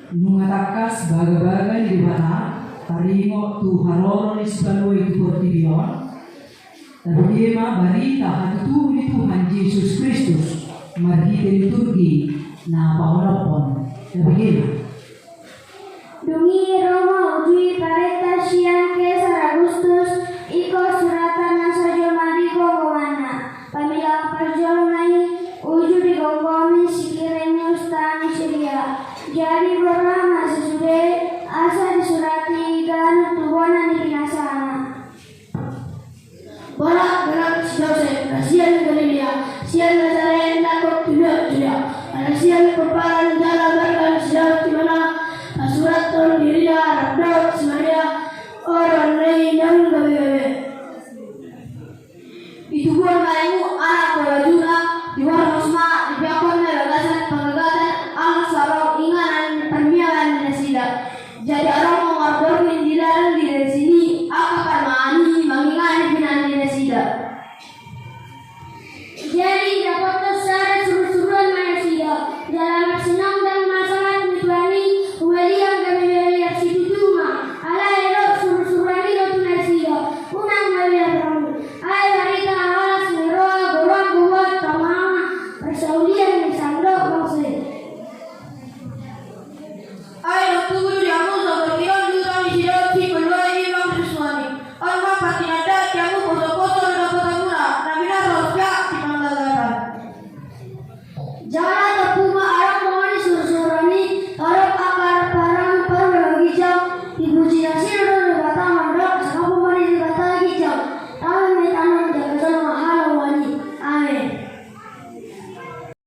Nungatakas baga-baga di mana tarimo tu haroro ni sebaloi tu portibion. Tabima barita hatu ni Tuhan Yesus Kristus marhite liturgi na paulapon. Tabima. Dungi Roma ujui pareta siang Kesar Agustus iko suratan nasajo madi gongomana pamilang perjolmai uju di gongomi sikirenya ustani syria jadi berlama sesudah asa disurati dan tubuhana di kinasana bola berat Joseph Nasian Galilea sian Nazaren takut tidak Nasian perparan dalam berkan sedang di mana surat tol dirinya Daud Maria orang lain yang gawe-gawe itu bukan mainmu anak bajuna di warung Usma di pihakon melagasan penggagatan anak sarong inganan permialan nasida jadi orang mengabarkan di dalam diri sini apa permani mengingani pinan di nasida jadi dapat secara suruh-suruhan nasida dalam senang dan masalah dituani William kami belajar situ cuma ala ero suruh-suruhan itu tunasida unang belajar kamu ay harita alas meroa gua tamama persaulian di sandok bangsa ay waktu guru jamu sebagian juga di sini kedua ini bang Kriswani alma patinada jamu foto-foto dapat murah tapi harus ya di manggagaran jangan